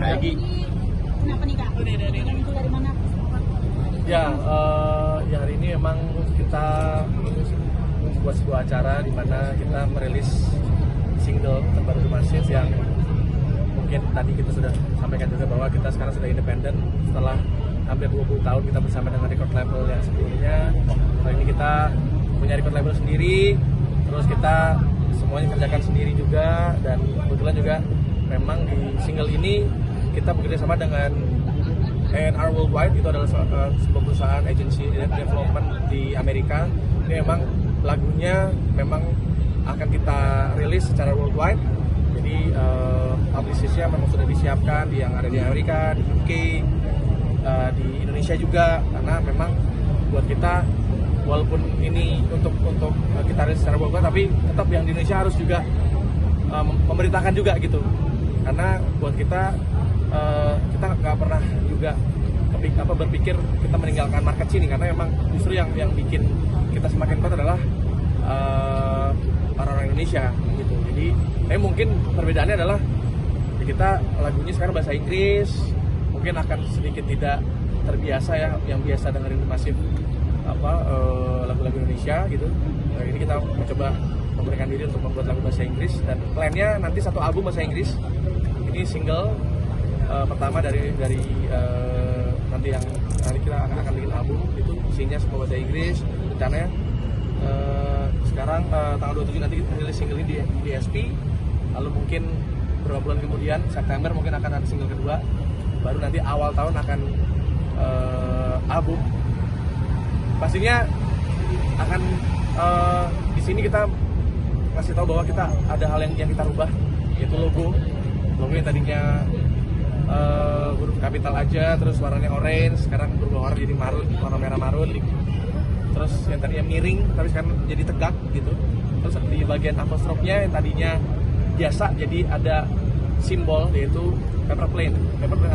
Egi. Kenapa nih Kak? Itu dari mana? Ya, ya hari ini memang kita membuat sebuah acara di mana kita merilis single terbaru The Massive yang mungkin tadi kita sudah sampaikan juga bahwa kita sekarang sudah independen setelah hampir 20 tahun kita bersama dengan record label yang sebelumnya. Kali ini kita punya record label sendiri, terus kita semuanya kerjakan sendiri juga, dan kebetulan juga memang di single ini kita bekerja sama dengan A&R Worldwide. Itu adalah sebuah perusahaan agency development di Amerika. Ini memang lagunya memang akan kita rilis secara worldwide. Jadi publicistnya memang sudah disiapkan yang ada di Amerika, di UK, di Indonesia juga, karena memang buat kita walaupun ini untuk kita rilis secara worldwide, tapi tetap yang di Indonesia harus juga memerintahkan juga gitu, karena buat kita nggak pernah juga berpikir kita meninggalkan market sini, karena memang justru yang bikin kita semakin kuat adalah orang-orang Indonesia gitu. Jadi mungkin perbedaannya adalah kita lagunya sekarang bahasa Inggris, mungkin akan sedikit tidak terbiasa ya, yang biasa dengerin Massive lagu-lagu Indonesia gitu. Ini kita mencoba memberikan diri untuk membuat lagu bahasa Inggris, dan plannya nanti satu album bahasa Inggris. Ini single pertama dari nanti yang nanti kita akan bikin album itu isinya semua bahasa Inggris. Rencananya sekarang tanggal 27 nanti kita rilis single ini di SP, lalu mungkin beberapa bulan kemudian September mungkin akan ada single kedua, baru nanti awal tahun akan album. Pastinya akan di sini kita ngasih tahu bahwa kita ada hal yang kita rubah, yaitu logo yang tadinya huruf kapital aja, terus warnanya orange, sekarang berubah warna jadi marun, warna merah marun. Terus yang tadinya miring tapi sekarang jadi tegak gitu. Terus di bagian apostrofnya yang tadinya biasa jadi ada simbol, yaitu paper plane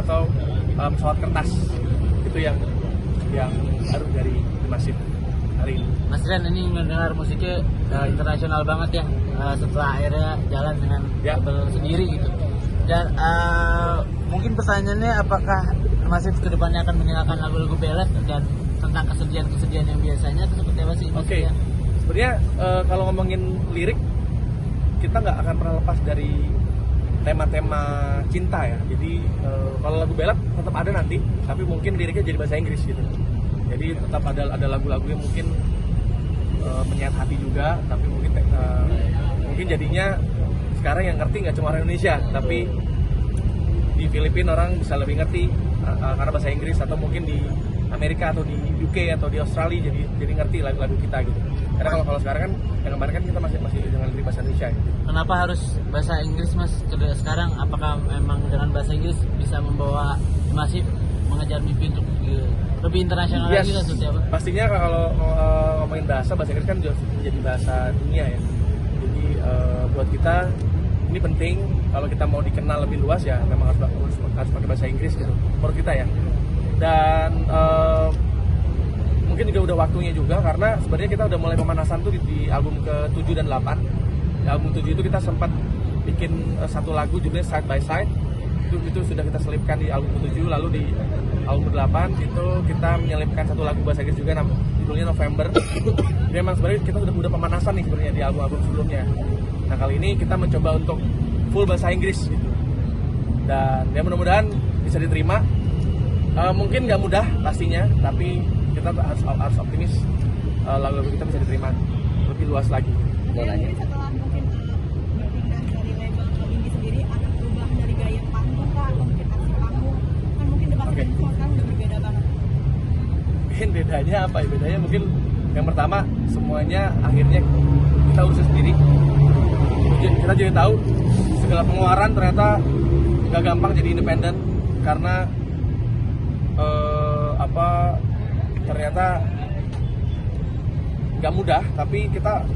atau pesawat kertas. Itu yang baru dari Massive hari ini. Mas Ren, ini mendengar musiknya internasional banget ya, setelah akhirnya jalan dengan label sendiri gitu. Dan mungkin pertanyaannya, apakah Massive kedepannya akan meninggalkan lagu-lagu ballad dan tentang kesedihan yang biasanya itu seperti apa sih? Oke, sebenarnya kalau ngomongin lirik, kita nggak akan pernah lepas dari tema-tema cinta ya. Jadi kalau lagu ballad tetap ada nanti, tapi mungkin liriknya jadi bahasa Inggris gitu. Jadi tetap ada lagu-lagu yang mungkin menyayat hati juga, tapi mungkin jadinya sekarang yang ngerti nggak cuma orang Indonesia, tapi di Filipina orang bisa lebih ngerti karena bahasa Inggris, atau mungkin di Amerika atau di UK atau di Australia jadi ngerti lagu-lagu kita gitu. Karena kalau sekarang kan yang kemarin kan kita masih dengan bahasa Indonesia gitu. Kenapa harus bahasa Inggris Mas sekarang? Apakah memang dengan bahasa Inggris bisa membawa Massive mengejar mimpi untuk lebih internasional lagi atau seperti apa? Pastinya kalau ngomongin bahasa Inggris kan juga menjadi bahasa dunia ya. Jadi buat kita ini penting, kalau kita mau dikenal lebih luas ya memang harus pakai bahasa Inggris gitu menurut kita ya. Dan mungkin juga udah waktunya juga, karena sebenarnya kita udah mulai pemanasan tuh di album ke-7 dan 8. Di album 7 itu kita sempat bikin satu lagu judulnya Side by Side. Itu sudah kita selipkan di album ke-7, lalu di album ke-8 itu kita menyelipkan satu lagu bahasa Inggris juga, judulnya November. Jadi memang sebenarnya kita udah pemanasan nih sebenarnya di album-album sebelumnya. Nah kali ini kita mencoba untuk full bahasa Inggris gitu. Dan ya mudah-mudahan bisa diterima. Mungkin nggak mudah pastinya, tapi kita harus optimis lagu-lagu kita bisa diterima lebih luas lagi. Jadi setelah mungkin dari label ini sendiri akan berubah dari gaya panggung kah, atau mungkin aksi panggung kan mungkin debatnya sekarang udah berbeda banget. Mungkin bedanya apa ya? Bedanya mungkin yang pertama, semuanya akhirnya kita urus sendiri. Kita jadi tahu segala pengeluaran ternyata gak gampang jadi independen, karena ternyata nggak mudah, tapi kita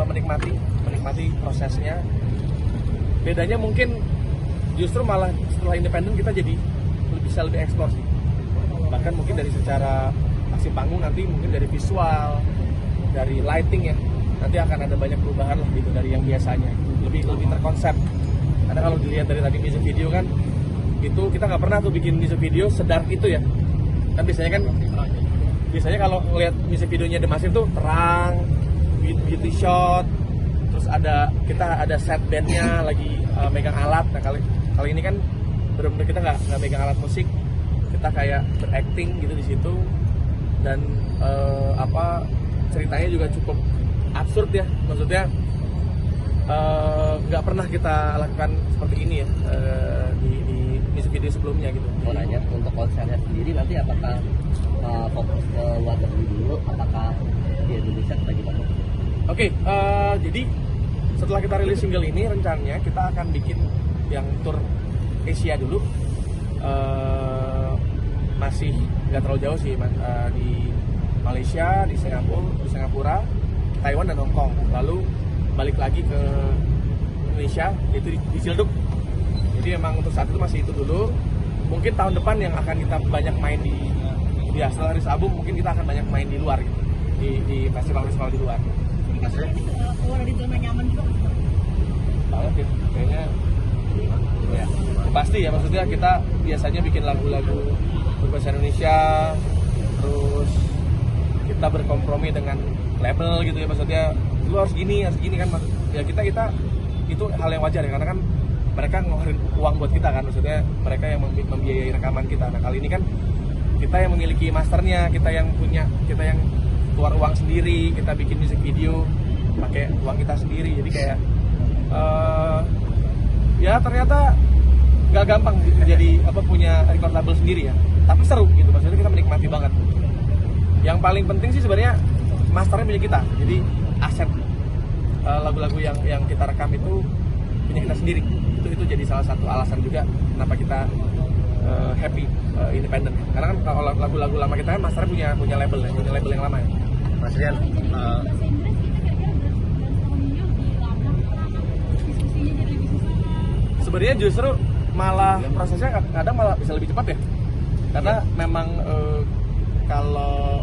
menikmati prosesnya. Bedanya mungkin justru malah setelah independen kita jadi bisa lebih eksplor sih. Bahkan mungkin dari secara aksi panggung, nanti mungkin dari visual, dari lighting ya, nanti akan ada banyak perubahan lah gitu dari yang biasanya, lebih terkonsep. Karena kalau dilihat dari tadi music video kan itu kita nggak pernah tuh bikin music video sedark itu ya. Kan biasanya kalau ngeliat music videonya The Massive tuh terang, beauty shot, terus kita ada set bandnya lagi megang alat. Nah kali ini kan benar-benar kita nggak megang alat musik, kita kayak berakting gitu di situ, dan ceritanya juga cukup absurd ya, maksudnya nggak pernah kita lakukan seperti ini ya di music video sebelumnya gitu. Mau nanya, untuk konsernya sendiri nanti apakah fokus ke luar negeri dulu, apakah di Indonesia atau gimana? Oke, jadi setelah kita rilis single ini, rencananya kita akan bikin yang tour Asia dulu. Masih nggak terlalu jauh sih, di Malaysia, di Singapura, Taiwan dan Hong Kong. Lalu balik lagi ke Indonesia, yaitu di Ciledug. Jadi emang untuk saat itu masih itu dulu. Mungkin tahun depan yang akan kita banyak main setelah rilis album, mungkin kita akan banyak main di luar gitu, di festival-festival di luar. Maksudnya keluar dari zona nyaman juga. Banget ya, kayaknya ya, pasti ya, maksudnya kita biasanya bikin lagu-lagu berbahasa Indonesia, terus kita berkompromi dengan label gitu ya, maksudnya lu harus gini kan, ya kita itu hal yang wajar ya, karena kan mereka ngeluarin uang buat kita kan, maksudnya mereka yang membiayai rekaman kita. Nah kali ini kan kita yang memiliki masternya, kita yang keluar uang sendiri, kita bikin music video pakai uang kita sendiri, jadi kayak ya ternyata nggak gampang jadi punya record label sendiri ya, tapi seru gitu, maksudnya kita menikmati banget. Yang paling penting sih sebenarnya masternya punya kita, jadi aset lagu-lagu yang kita rekam itu punya kita sendiri. Itu jadi salah satu alasan juga kenapa kita happy independen, karena kan kalau lagu-lagu lama kita kan masternya punya label yang lama ya. Mas Rian, sebenarnya justru malah prosesnya kadang malah bisa lebih cepat ya, karena memang kalau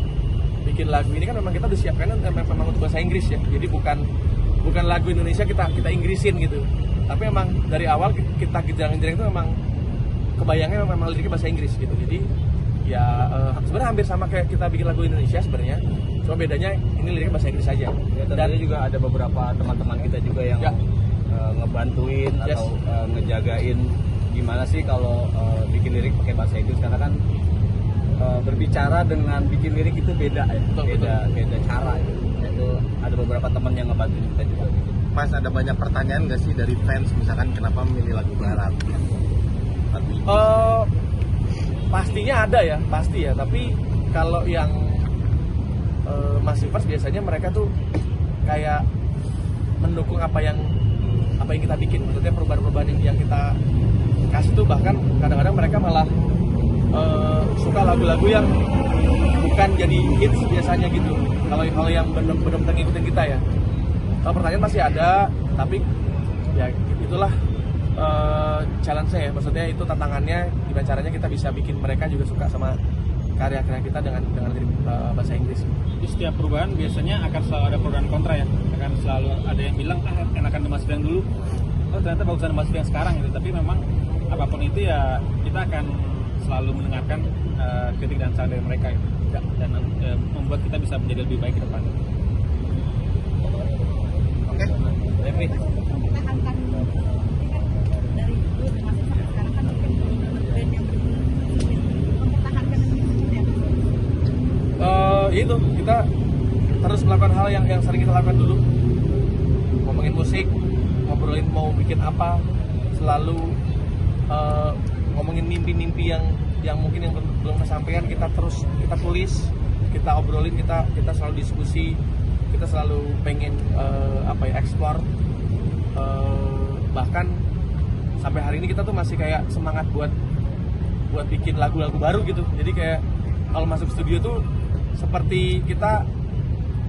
bikin lagu ini kan memang kita udah siapkan memang untuk bahasa Inggris ya, jadi bukan lagu Indonesia kita Inggrisin gitu, tapi memang dari awal kita gejang-gejang itu memang kebayangnya memang liriknya bahasa Inggris gitu. Jadi ya sebenarnya hampir sama kayak kita bikin lagu Indonesia sebenarnya, cuma bedanya ini liriknya bahasa Inggris aja. ya, dan juga ada beberapa teman-teman kita juga yang ngebantuin atau ngejagain gimana sih kalau bikin lirik pakai bahasa Inggris, karena kan berbicara dengan bikin lirik itu beda ya, beda cara gitu. Itu ada beberapa teman yang ngebantuin kita juga gitu. Mas, ada banyak pertanyaan nggak sih dari fans, misalkan kenapa memilih lagu barat? Pastinya ada ya, pasti ya. Tapi kalau yang Massivers biasanya mereka tuh kayak mendukung apa yang kita bikin, maksudnya perubahan-perubahan yang kita kasih tuh, bahkan kadang-kadang mereka malah suka lagu-lagu yang bukan jadi hits biasanya gitu. Kalau yang benar-benar ngikutin kita ya. Kalau pertanyaan masih ada, tapi ya itulah challenge-nya ya, maksudnya itu tantangannya, gimana caranya kita bisa bikin mereka juga suka sama karya-karya kita dengan bahasa Inggris. Di setiap perubahan biasanya akan selalu ada pro dan kontra ya, akan selalu ada yang bilang enakan The Massive yang dulu, oh ternyata bagusan The Massive yang sekarang gitu. Tapi memang apapun itu ya kita akan selalu mendengarkan kritik dan saran dari mereka gitu, dan membuat kita bisa menjadi lebih baik ke depan. Oke. Mempertahankan dari dulu masih sampai sekarang kan mungkin band yang mempertahankan Itu kita terus melakukan hal yang sering kita lakukan dulu, ngomongin musik, ngobrolin mau bikin apa, selalu ngomongin mimpi-mimpi yang mungkin yang belum kesampaian, kita tulis, kita obrolin, kita selalu diskusi, kita selalu pengen explore, bahkan sampai hari ini kita tuh masih kayak semangat buat bikin lagu-lagu baru gitu. Jadi kayak kalau masuk studio tuh seperti kita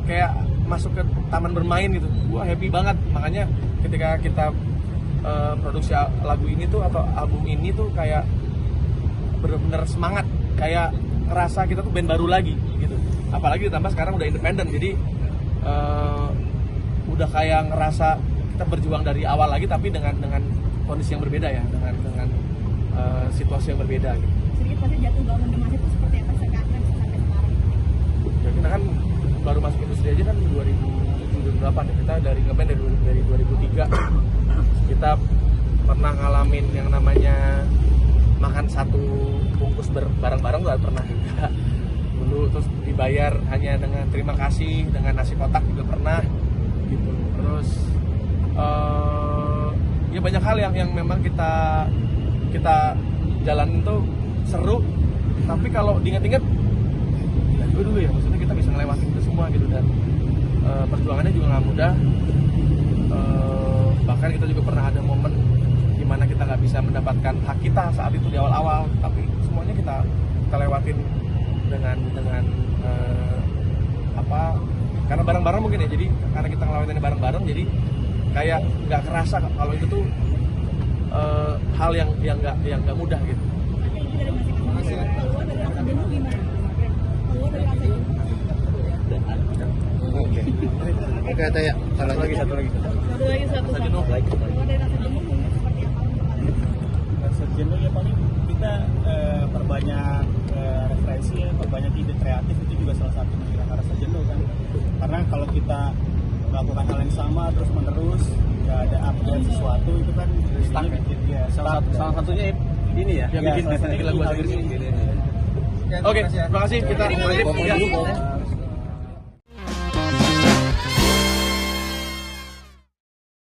kayak masuk ke taman bermain gitu. Gua happy banget, makanya ketika kita produksi lagu ini tuh atau album ini tuh kayak bener-bener semangat, kayak ngerasa kita tuh band baru lagi gitu. Apalagi ditambah sekarang udah independen, jadi udah kayak ngerasa kita berjuang dari awal lagi, tapi dengan kondisi yang berbeda ya, dengan situasi yang berbeda gitu. Sedikit pasti jatuh bangun The Massive itu seperti apa sekarang sampai sekarang? Ya, kita kan baru masuk industri aja kan 2007-2008 ya. Kita dari ngeband dari 2003 kita pernah ngalamin yang namanya makan satu bungkus bareng-bareng udah pernah juga dulu, terus dibayar hanya dengan terima kasih dengan nasi kotak juga pernah gitu. Terus ya banyak hal yang memang kita jalanin tuh seru, tapi kalau diingat-ingat ya juga dulu ya, maksudnya kita bisa ngelewatin itu semua gitu. Dan perjuangannya juga nggak mudah. Bahkan kita juga pernah ada momen dimana kita nggak bisa mendapatkan hak kita saat itu di awal-awal, tapi semuanya kita lewatin dengan karena bareng-bareng mungkin ya, jadi karena kita ngelewatin bareng-bareng jadi kayak nggak kerasa kalau itu tuh hal yang nggak mudah gitu. Keluar dari rasa jenuh gimana? Keluar dari rasa jenuh. Oke, Taya. Satu lagi. Satu lagi. Rasa jenuh. Keluar dari rasa jenuh mungkin seperti apa untuk kalian? Rasa jenuh ya paling kita perbanyak referensi ya, perbanyak ide kreatif, itu juga salah satu menghilangkan rasa jenuh kan. Karena kalau kita melakukan hal yang sama terus menerus, nggak ada update sesuatu, itu kan jadinya bikin ya Salah satunya ini ya. Ya bikin lagu bahasa Inggris ini. Oke, terima kasih. Kita Terima kasih. ya.